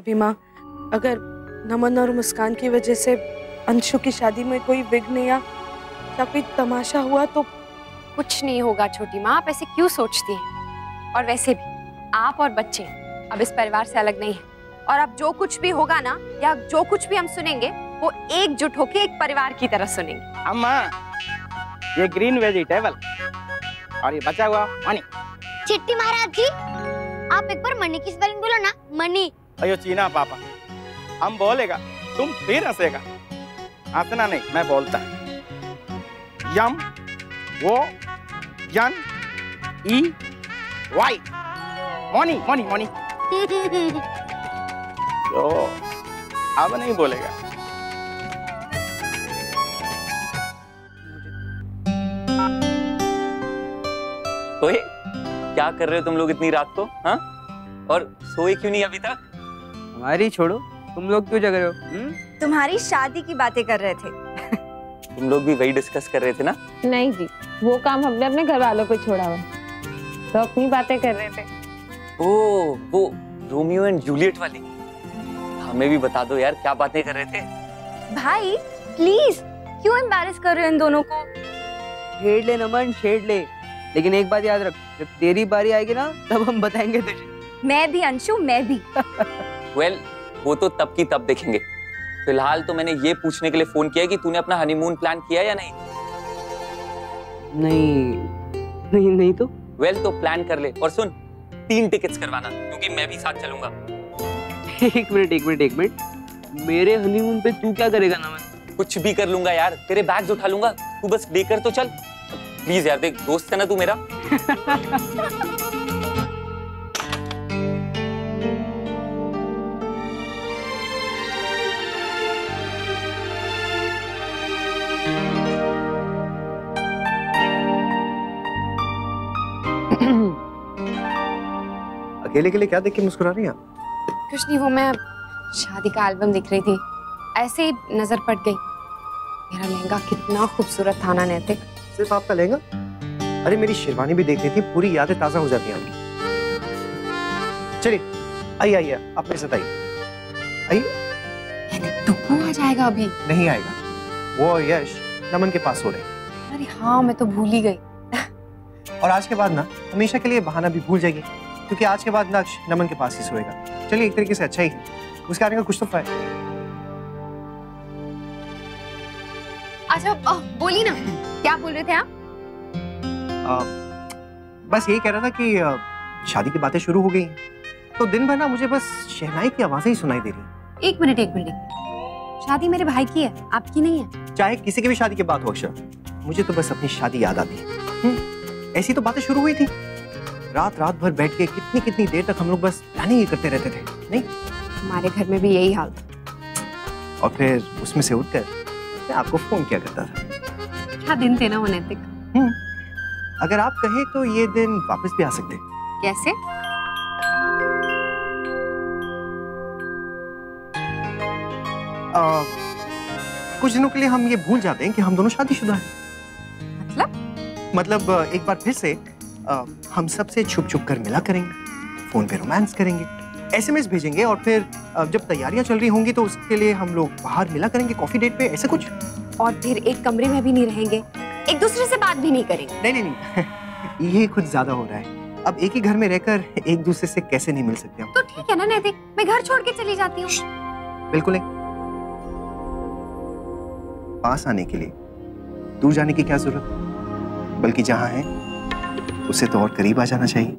भाभी माँ, अगर नमन और मुस्कान की वजह से अंशु की शादी में कोई विघ्न या कोई तमाशा हुआ तो? कुछ नहीं होगा छोटी माँ, आप ऐसे क्यों सोचती हैं? और वैसे भी आप और बच्चे अब इस परिवार से अलग नहीं हैं। और अब जो कुछ भी होगा ना, या जो कुछ भी हम सुनेंगे, वो एकजुट होके एक परिवार की तरह सुनेंगे। अम्मा, ये ग्रीन वेजिटेबल और ये बचा हुआ मनी। चिट्टी महाराज जी, आप एक बार मनी की स्पेलिंग बोलो ना, मनी। अयो चीना पापा, हम बोलेगा तुम फिर हंसेगा। हंसना नहीं, मैं बोलता। M O N E Y, money money money. तो अब नहीं बोलेगा। ओए, क्या कर रहे हो तुम लोग इतनी रात को? हाँ, और सोए क्यों नहीं अभी तक? हमारी छोड़ो, तुम लोग क्यों जग रहे हो? तुम्हारी शादी की बातें कर रहे थे। तुम लोग भी वही डिस्कस कर रहे थे ना? नहीं जी, वो काम हमने अपने घर वालों को छोड़ा हुआ, तो अपनी बातें कर रहे थे। ओह, वो रोमियो एंड जूलियट वाली। हमें भी बता दो यार, क्या बातें कर रहे थे? भाई प्लीज, क्यों एम्बैरेस कर रहे हो इन दोनों को? छेड़ ले नमन, छेड़ ले, लेकिन एक बात याद रख, जब तेरी बारी आएगी ना, तब हम बताएंगे तुझे। मैं भी अंशु, मैं भी। वेल, वो तो तब की तब देखेंगे। फिलहाल तो मैंने ये पूछने के लिए फोन किया कि तूने अपना हनीमून प्लान किया या नहीं? नहीं तो। वेल, तो प्लान कर ले। और सुन, 3 टिकट्स करवाना, क्योंकि मैं भी साथ चलूंगा। एक मिनट, मेरे हनीमून पे तू क्या करेगा नमन? कुछ भी कर लूंगा यार, तेरे बैग्स उठा लूंगा, तू बस लेकर तो चल प्लीज यार। देख, दोस्त है ना तू मेरा। अकेले के लिए क्या देख के मुस्कुरा रही हैं आप? कुछ नहीं, वो मैं शादी का एल्बम दिख रही थी, ऐसे ही नजर पड़ गई। मेरा लहंगा कितना खूबसूरत था ना नैतिक। सिर्फ आपका लहंगा? अरे मेरी शेरवानी भी देखनी थी, पूरी यादें ताजा हो जाती हैं आपकी। चलिए आइए, आप मेरे साथ आइए। टुकू आ जाएगा अभी? नहीं आएगा, वो और यश नमन के पास हो रहे हैं। अरे हाँ, मैं तो भूल ही गई। और आज के बाद ना हमेशा के लिए बहाना भी भूल जाएगी, क्योंकि आज के बाद नक्श नमन के पास ही सोएगा। चलिए, एक तरीके से अच्छा ही है, उसके आने का कुछ तो फायदा। अच्छा, बोली ना, क्या बोल रहे थे आप? बस यही कह रहा था कि शादी की बातें शुरू हो गई हैं, तो दिन भर ना मुझे बस शहनाई की आवाजें ही सुनाई दे रही। एक मिनट, शादी मेरे भाई की है, आपकी नहीं है। चाहे किसी की भी शादी की बात हो अक्षर, मुझे तो बस अपनी शादी याद आती है। ऐसी तो बातें शुरू हुई थी, रात भर बैठ के कितनी देर तक हम लोग बस प्लानिंग ही करते रहते थे। नहीं, हमारे घर में भी यही हाल था। और फिर उसमें से उठकर मैं आपको फोन किया करता था। क्या दिन थे ना वो नैतिक। अगर आप कहें तो ये दिन वापस भी आ सकते। कैसे? कुछ दिनों के लिए हम ये भूल जाते हैं कि हम दोनों शादीशुदा हैं। मतलब एक बार फिर से हम सबसे छुप कर मिला करेंगे, फोन पे रोमांस करेंगे, एसएमएस भेजेंगे, और फिर जब तैयारियां चल रही होंगी तो उसके लिए हम लोग बाहर मिला करेंगे कॉफी डेट पे, ऐसा कुछ। और फिर एक कमरे में भी नहीं रहेंगे, एक दूसरे से बात भी नहीं करेंगे। नहीं ये कुछ ज्यादा हो रहा है। अब एक ही घर में रहकर एक दूसरे से कैसे नहीं मिल सकते हम? तो ठीक है ना नैतिक, मैं घर छोड़ के चली जाती हूँ। बिल्कुल नहीं, पास आने के लिए दूर जाने की क्या जरूरत, बल्कि जहां है उससे तो और करीब आ जाना चाहिए।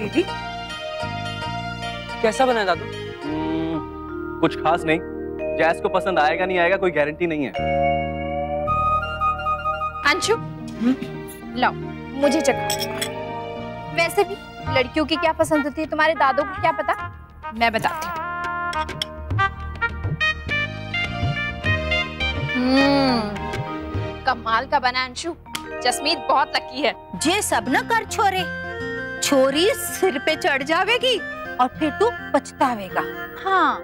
बेटी कैसा बना है दादू? कुछ खास नहीं। जैस को पसंद आएगा नहीं आएगा कोई गारंटी नहीं है। अंशु, लो मुझे चखा। वैसे भी लड़कियों की क्या पसंद होती है तुम्हारे दादों को क्या पता, मैं बताती हूँ। कमाल का बना अंशु, जसमीत बहुत लकी है। जे सब न कर छोरे, छोरी सिर पे चढ़ जावेगी और फिर तू पछतावेगा। हाँ।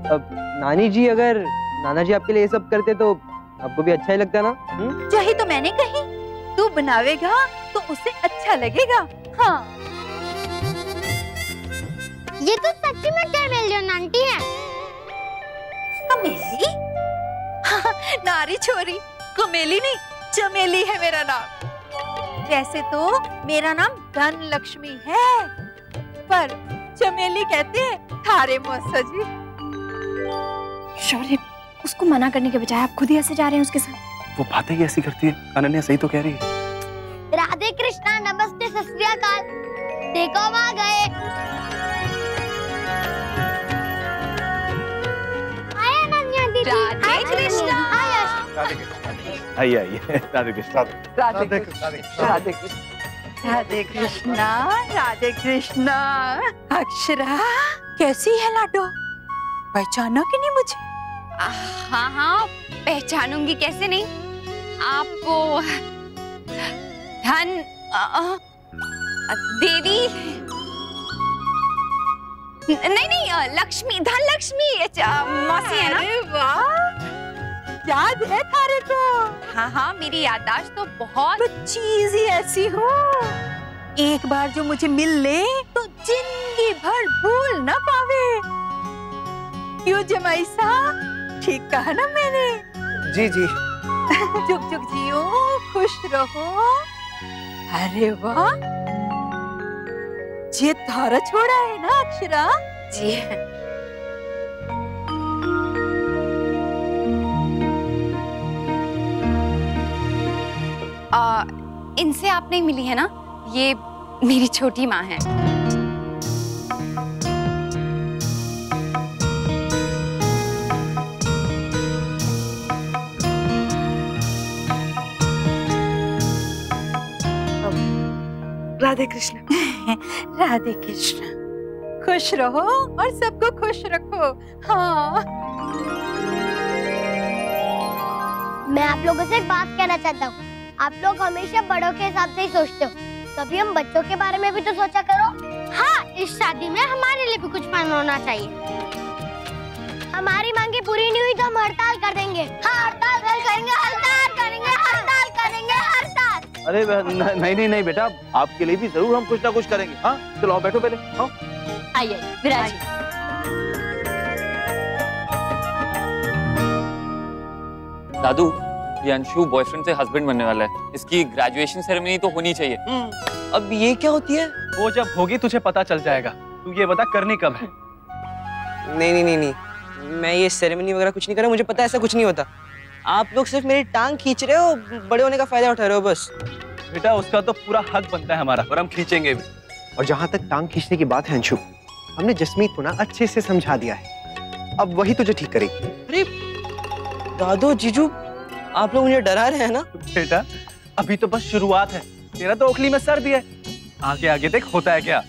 अब नानी जी, अगर नाना जी आपके लिए ये सब करते तो आपको भी अच्छा ही लगता ना? यही तो मैंने कही, तू बनावेगा तो उसे अच्छा लगेगा। हाँ। ये तो सच्ची में कैमेलियन आंटी है। कमेली? हाँ, नारी छोरी, कमेली नहीं चमेली है मेरा नाम। वैसे तो मेरा नाम धन लक्ष्मी है, पर चमेली कहते हैं थारे मौसा जी। शौर्य, उसको मना करने के बजाय आप खुद ही ऐसे जा रहे हैं उसके साथ। वो बातें ही ऐसी करती है। अनन्या सही तो कह रही है। राधे कृष्णा, नमस्ते, सत श्री अकाल। देखो हम आ गए। हाय अनन्या दीदी। राधे कृष्णा। हाय यश। आइए आइए। राधे कृष्णा। राधे कृष्णा, राधे कृष्णा, राधे कृष्णा, राधे कृष्णा। अक्षरा कैसी है लाडो, पहचाना कि नहीं मुझे? हाँ हाँ, पहचानूंगी कैसे नहीं। आप वो धन देवी नहीं, लक्ष्मी, धन लक्ष्मी मौसी है ना? अरे वाह, याद है थारे को? हाँ हाँ, मेरी याददाश्त तो बहुत चीज ही ऐसी हो, एक बार जो मुझे मिल ले तो जिंदगी भर भूल ना पावे। क्यों जमाई साहब, ठीक कहा ना मैंने? जी जी। जुग जुग जियो, खुश रहो। अरे वाह, ये थारा छोड़ा है ना अक्षरा? जी। इनसे आप नहीं मिली है ना? ये मेरी छोटी माँ है। राधे कृष्ण। राधे कृष्ण, खुश रहो और सबको खुश रखो। हाँ। मैं आप लोगों से एक बात कहना चाहता हूँ। आप लोग हमेशा बड़ों के हिसाब से ही सोचते हो, कभी हम बच्चों के बारे में भी तो सोचा करो। हाँ, इस शादी में हमारे लिए भी कुछ प्लान होना चाहिए। हमारी मांगे पूरी नहीं हुई तो हम हड़ताल कर देंगे। हाँ, हड़ताल करेंगे, हड़ताल करेंगे, हड़ताल करेंगे, हड़ताल। अरे नहीं नहीं बेटा, आपके लिए भी जरूर हम कुछ ना कुछ करेंगे। हाँ चलो आओ, बैठो पहले। आओ। आइए विराज। दादू, ये अंशु बॉयफ्रेंड से हस्बैंड बनने वाला है। इसकी ग्रेजुएशन सेरेमनी तो होनी चाहिए। अब ये क्या होती है? वो जब होगी तुझे पता चल जाएगा। तू ये बता करनी कब है? नहीं नहीं नहीं नहीं, मैं ये सेरेमनी वगैरह कुछ नहीं कर रहा। मुझे पता है ऐसा कुछ नहीं होता। आप लोग सिर्फ मेरी टांग खींच रहे हो, बड़े होने का फायदा उठा रहे हो बस। बेटा उसका तो पूरा हक बनता है हमारा, और हम खींचेंगे भी। और जहां तक टांग खींचने की बात है अंशु, हमने जसमीत को ना अच्छे से समझा दिया है। अब वही तुझे ठीक करेगी। अरे दादू जीजू, आप लोग मुझे डरा रहे हैं ना? बेटा अभी तो बस शुरुआत है, तेरा तो ओखली में सर दिया है, आगे आगे देख होता है क्या।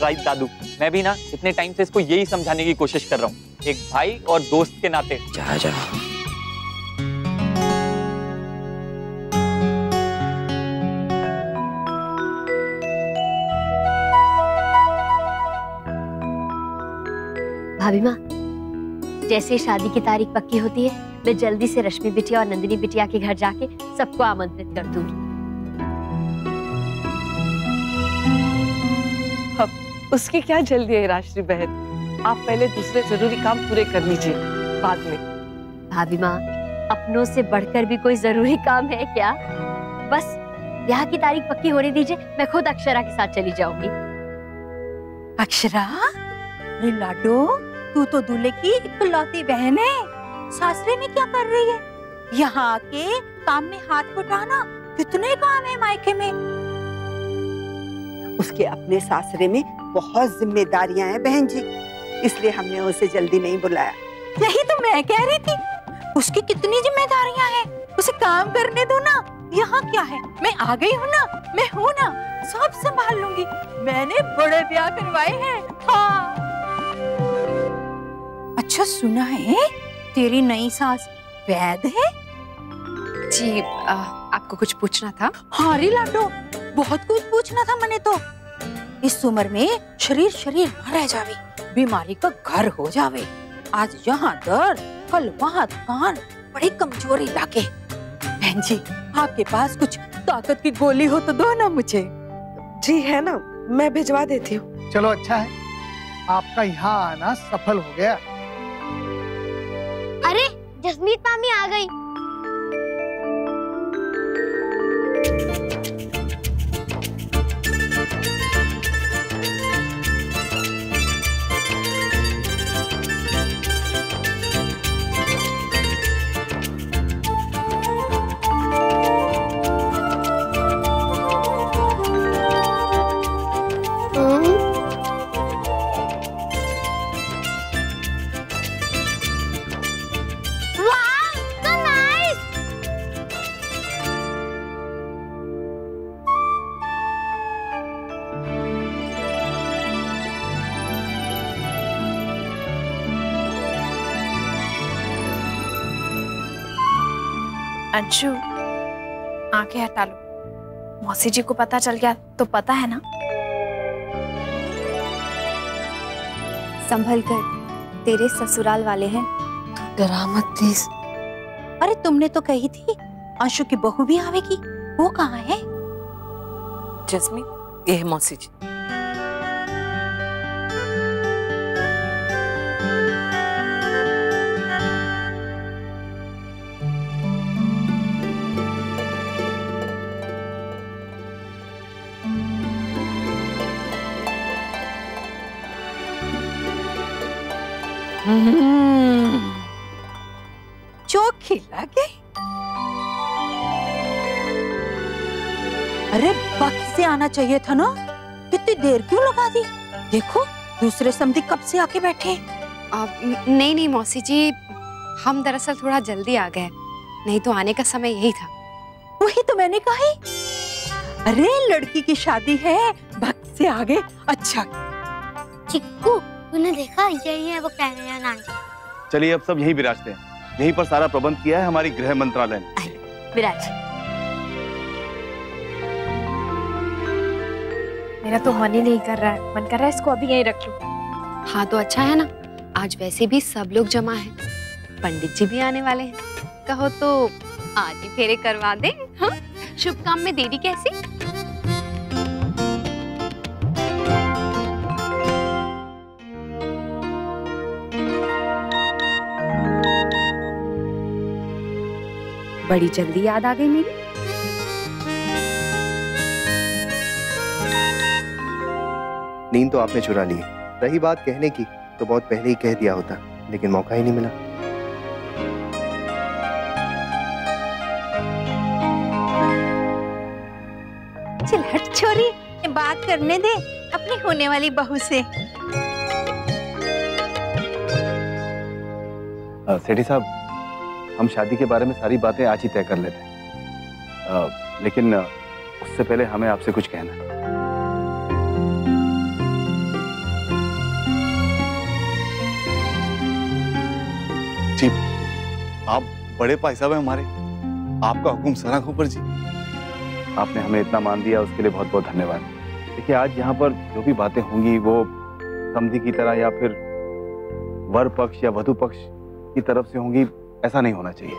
राइट दादू, मैं भी ना इतने टाइम से इसको यही समझाने की कोशिश कर रहा हूँ, एक भाई और दोस्त के नाते। जा जा। भाभी माँ, जैसे शादी की तारीख पक्की होती है, मैं जल्दी से रश्मि बिटिया और नंदिनी बिटिया के घर जाके सबको आमंत्रित कर दूंगी। उसकी क्या जल्दी है राजश्री बहन, आप पहले दूसरे जरूरी काम पूरे कर लीजिए, बाद में। भाभी माँ, अपनों से बढ़कर भी कोई जरूरी काम है क्या? बस ब्याह की तारीख पक्की होने दीजिए, मैं खुद अक्षरा के साथ चली जाऊंगी। अक्षरा, अरे लाडो, तू तो दूल्हे की इकलौती बहन है, सासरे में क्या कर रही है? यहाँ आके काम में हाथ बटाना, कितने काम है मायके में। उसके अपने सासरे में बहुत जिम्मेदारियां हैं बहन जी, इसलिए हमने उसे जल्दी नहीं बुलाया। यही तो मैं कह रही थी, उसकी कितनी जिम्मेदारियां हैं, उसे काम करने दो ना। यहाँ क्या है, मैं आ गई हूँ ना, मैं हूँ ना, सब संभाल लूंगी। मैंने बड़े ब्याह करवाए हैं। हाँ। अच्छा सुना है तेरी नई सास वैद है? जी आपको कुछ पूछना था? हाँ रे लाडो, बहुत कुछ पूछना था मैंने तो। इस उम्र में शरीर शरीर न रह जावे, बीमारी का घर हो जावे। आज यहाँ दर्द, कल वहाँ थकान, बड़ी कमजोरी लागे। बहन जी, आपके पास कुछ ताकत की गोली हो तो दो ना मुझे। जी है ना, मैं भिजवा देती हूँ। चलो अच्छा है, आपका यहाँ आना सफल हो गया। अरे जसमीत मामी आ गई। अंशु, आंखें हटा लो। मौसी जी को पता चल गया तो पता है ना। संभल कर, तेरे ससुराल वाले हैं। डरा मत प्लीज। अरे तुमने तो कही थी अंशु की बहू भी आवेगी, वो कहाँ है? जस्मी, ये है मौसी जी। चोखी लगे। अरे बाकी से आना चाहिए था ना, कितनी देर क्यों लगा दी? देखो दूसरे समधी कब से आके बैठे। नहीं नहीं मौसी जी, हम दरअसल थोड़ा जल्दी आ गए, नहीं तो आने का समय यही था। वही तो मैंने कहा। अरे लड़की की शादी है, वक्त से आगे अच्छा। चिक्कू, तूने देखा, यही है वो कहने ना। चलिए अब सब यहीं विराजते हैं, यहीं पर सारा प्रबंध किया है हमारी गृह मंत्रालय ने। विराज। मेरा तो मन ही नहीं कर रहा है, मन कर रहा है इसको अभी यहीं रख लो। हाँ तो अच्छा है ना, आज वैसे भी सब लोग जमा हैं, पंडित जी भी आने वाले हैं, कहो तो आज ही फेरे करवा दें। हाँ? शुभ काम में देरी कैसी? बड़ी जल्दी याद आ गई मेरी। नींद तो आपने चुरा ली है। रही बात कहने की, तो बहुत पहले ही कह दिया होता, लेकिन मौका ही नहीं मिला। चल हट छोरी, बात करने दे अपनी होने वाली बहू से। सेठी साहब, हम शादी के बारे में सारी बातें आज ही तय कर लेते हैं, लेकिन उससे पहले हमें आपसे कुछ कहना है। जी, आप बड़े भाई साहब हैं हमारे, आपका हुक्म सरा ऊपर जी। आपने हमें इतना मान दिया, उसके लिए बहुत बहुत धन्यवाद। देखिए आज यहाँ पर जो भी बातें होंगी वो समधी की तरह या फिर वर पक्ष या वधु पक्ष की तरफ से होंगी, ऐसा नहीं होना चाहिए।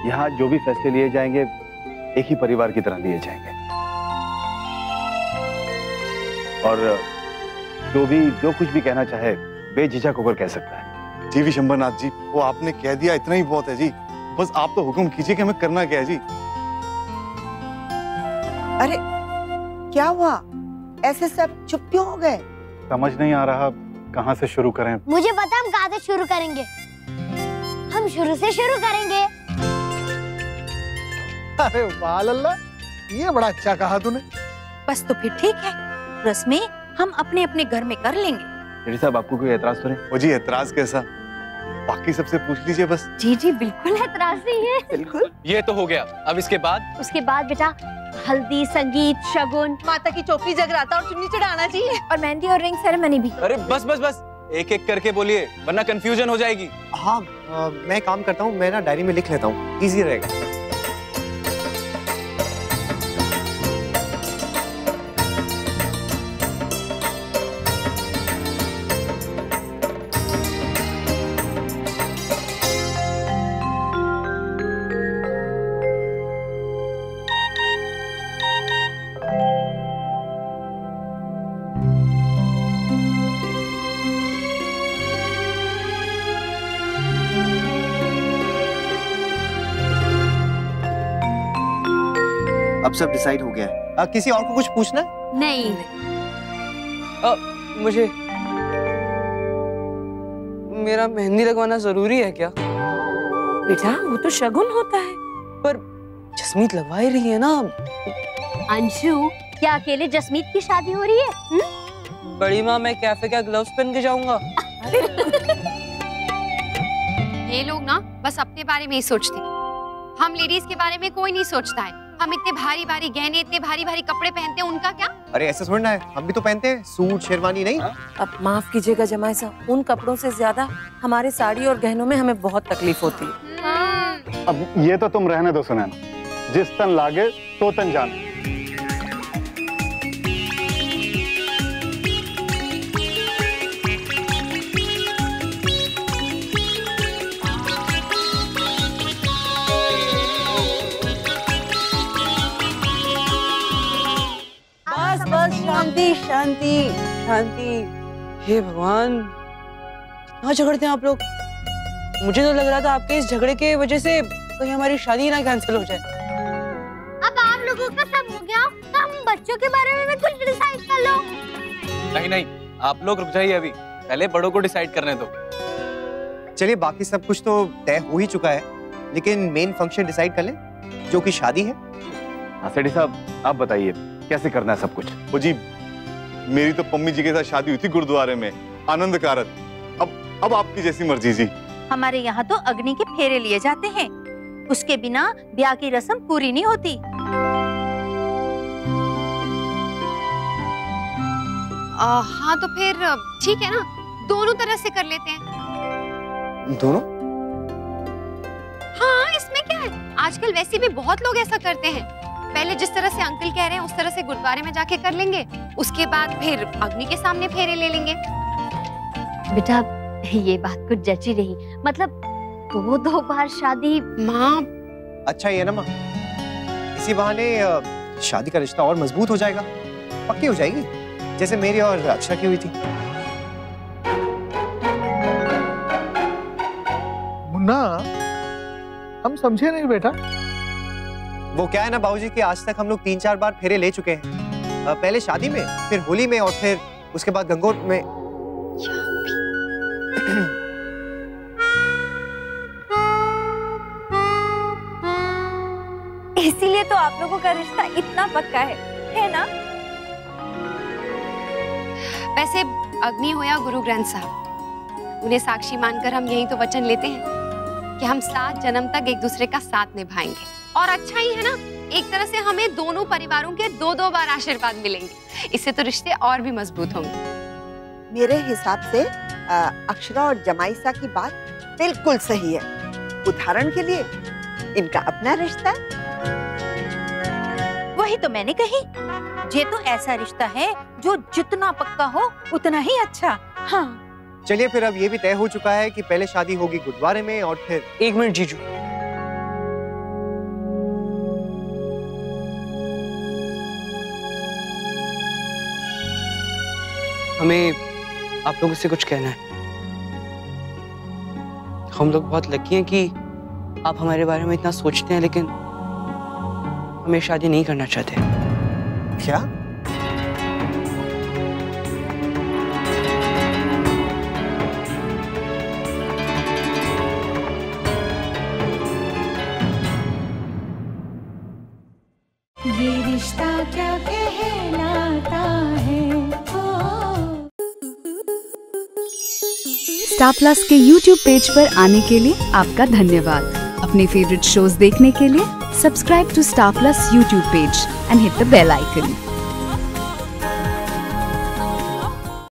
यहाँ जो भी फैसले लिए जाएंगे एक ही परिवार की तरह लिए जाएंगे, और जो कुछ भी कहना चाहे बेझिझक होकर कह सकता है। जी विशंबरनाथ जी, वो आपने कह दिया इतना ही बहुत है जी, बस आप तो हुक्म कीजिए कि हमें करना क्या है जी। अरे क्या हुआ, ऐसे सब चुप क्यों हो गए? समझ नहीं आ रहा कहाँ से शुरू करें। मुझे पता हम कहाँ से शुरू करेंगे, हम शुरू से शुरू करेंगे। अरे वाह लल्ला, ये बड़ा अच्छा कहा तूने। बस तो फिर ठीक है, रस्में हम अपने अपने घर में कर लेंगे। डैडी साहब आपको कोई एतराज तो नहीं? वो जी एतराज कैसा, बाकी सबसे पूछ लीजिए बस। जी जी बिल्कुल एतराज नहीं है। बिल्कुल। ये तो हो गया, अब इसके बाद? उसके बाद बेटा हल्दी, संगीत, शगुन, माता की चौकी जगराता और चुन्नी चढ़ाना चाहिए, और मेहंदी और रिंग सेरेमनी भी। अरे बस बस बस, एक एक करके बोलिए वरना कंफ्यूजन हो जाएगी। हाँ मैं काम करता हूँ, मैं ना डायरी में लिख लेता हूँ, इजी रहेगा। अब सब डिसाइड हो गया है। किसी और को कुछ पूछना? नहीं। मुझे मेरा मेहंदी लगवाना जरूरी है क्या? बेटा वो तो शगुन होता है। पर जसमीत लगवा ही रही है ना। अंशु, क्या अकेले जसमीत की शादी हो रही है? बड़ी माँ, मैं कैफे का ग्लव्स पहन के जाऊंगा। ये लोग ना बस अपने बारे में ही सोचते हैं। हम लेडीज के बारे में कोई नहीं सोचता है। हम इतने भारी भारी गहने, इतने भारी भारी कपड़े पहनते हैं, उनका क्या? अरे ऐसा थोड़ा है, हम भी तो पहनते हैं सूट शेरवानी, नहीं? अब माफ कीजिएगा जमाई साहब, उन कपड़ों से ज्यादा हमारे साड़ी और गहनों में हमें बहुत तकलीफ होती है। अब ये तो तुम रहने दो सुनैना, जिस तन लागे तो तन जाने। शांति शांति शांति। हे भगवान, कहाँ झगड़ते हैं आप लोग? मुझे तो लग रहा था आपके इस झगड़े के वजह से कहीं हमारी शादी ना कैंसिल हो जाए। अब आप लोगों का सब हो गया, तो हम बच्चों के बारे में भी कुछ डिसाइड कर लो। नहीं नहीं, आप लोग रुक जाइए, अभी पहले बड़ों को डिसाइड करने दो। चलिए बाकी सब कुछ तो तय हो ही चुका है, लेकिन मेन फंक्शन डिसाइड कर लें, जो कि शादी है। हाँ सेठी साहब, आप बताइए कैसे करना है सब कुछ? वो जी मेरी तो पम्मी जी के साथ शादी हुई थी गुरुद्वारे में, आनंद कारक। अब आपकी जैसी मर्जी जी। हमारे यहाँ तो अग्नि के फेरे लिए जाते हैं, उसके बिना ब्याह की रस्म पूरी नहीं होती। हाँ तो फिर ठीक है ना, दोनों तरह से कर लेते हैं। दोनों? हाँ इसमें क्या है, आजकल वैसे भी बहुत लोग ऐसा करते हैं। पहले जिस तरह से अंकल कह रहे हैं उस तरह से गुरुद्वारे में जाके कर लेंगे, उसके बाद फिर अग्नि के सामने फेरे ले लेंगे। बेटा ये बात कुछ जची नहीं, मतलब दो बार शादी। माँ अच्छा ये ना माँ, इसी बहाने शादी का रिश्ता और मजबूत हो जाएगा, पक्की हो जाएगी, जैसे मेरी और अक्षरा की हुई थी। मुन्ना, हम समझे नहीं बेटा। वो क्या है ना बाबूजी कि आज तक हम लोग 3-4 बार फेरे ले चुके हैं, पहले शादी में, फिर होली में और फिर उसके बाद गंगोट में। इसीलिए तो आप लोगों का रिश्ता इतना पक्का है ना? वैसे अग्नि हो या गुरु ग्रंथ साहब, उन्हें साक्षी मानकर हम यही तो वचन लेते हैं कि हम 7 जन्म तक एक दूसरे का साथ निभाएंगे। और अच्छा ही है ना, एक तरह से हमें दोनों परिवारों के 2-2 बार आशीर्वाद मिलेंगे, इससे तो रिश्ते और भी मजबूत होंगे। मेरे हिसाब से अक्षरा और जमाईसा की बात बिल्कुल सही है। उदाहरण के लिए इनका अपना रिश्ता है। वही तो मैंने कही, ये तो ऐसा रिश्ता है जो जितना पक्का हो उतना ही अच्छा। हाँ चलिए फिर अब ये भी तय हो चुका है कि पहले शादी होगी गुरुद्वारे में और फिर। एक मिनट जीजू, हमें आप लोगों से कुछ कहना है। हम लोग बहुत लकी हैं कि आप हमारे बारे में इतना सोचते हैं, लेकिन हमें शादी नहीं करना चाहते। क्या? ये रिश्ता क्या कहलाता स्टार प्लस के यूट्यूब पेज पर आने के लिए आपका धन्यवाद। अपने फेवरेट शोज देखने के लिए subscribe to Star Plus YouTube page and hit the bell icon.